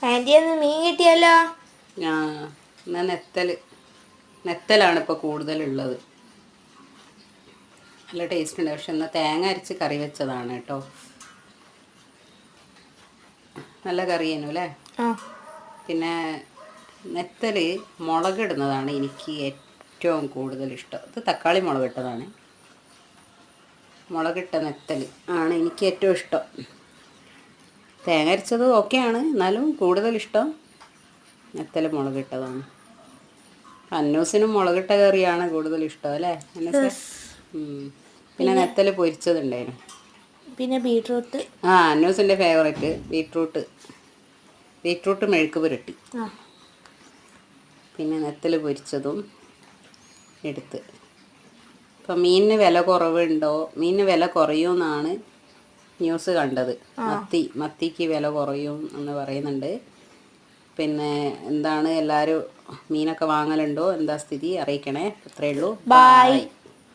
Anti ഒന്ന് മീൻ കിട്ടിയല്ലോ. ആ എന്നാ നെത്തലാണ് ഇപ്പോൾ കൂടുതലുള്ളത്. നല്ല ടേസ്റ്റ് ഉണ്ട്. പക്ഷെ എന്നാൽ തേങ്ങ അരച്ച് കറി വെച്ചതാണ് കേട്ടോ. നല്ല കറിയേനു അല്ലേ. പിന്നെ നെത്തൽ മുളകിടുന്നതാണ് എനിക്ക് ഏറ്റവും കൂടുതൽ ഇഷ്ടം. ഇത് തക്കാളി മുളകിട്ടതാണ്. മുളകിട്ട നെത്തൽ ആണ് എനിക്ക് ഏറ്റവും ഇഷ്ടം. തേങ്ങ അരച്ചത് ഓക്കെയാണ്, എന്നാലും കൂടുതലിഷ്ടം നെത്തൽ മുളകിട്ടതാണ്. അന്നൂസിനും മുളകിട്ട കറിയാണ് കൂടുതലിഷ്ടം അല്ലേ അന്നൂസേ? പിന്നെ നെത്തൽ പൊരിച്ചതുണ്ടായിരുന്നു. പിന്നെ ബീട്രൂട്ട്. അന്നൂസിൻ്റെ ഫേവറേറ്റ് ബീട്രൂട്ട് മെഴുക്ക് പുരട്ടി. പിന്നെ നെത്തൽ പൊരിച്ചതും എടുത്ത്. ഇപ്പം മീനിന് വില കുറവുണ്ടോ, മീനിന് വില കുറയുമെന്നാണ് ന്യൂസ് കണ്ടത്. മത്തിക്ക് വില കുറയും എന്ന് പറയുന്നുണ്ട്. പിന്നെ എന്താണ്, എല്ലാവരും മീനൊക്കെ വാങ്ങലുണ്ടോ, എന്താ സ്ഥിതി അറിയിക്കണേ. അത്രയേ ഉള്ളൂ. ബൈ.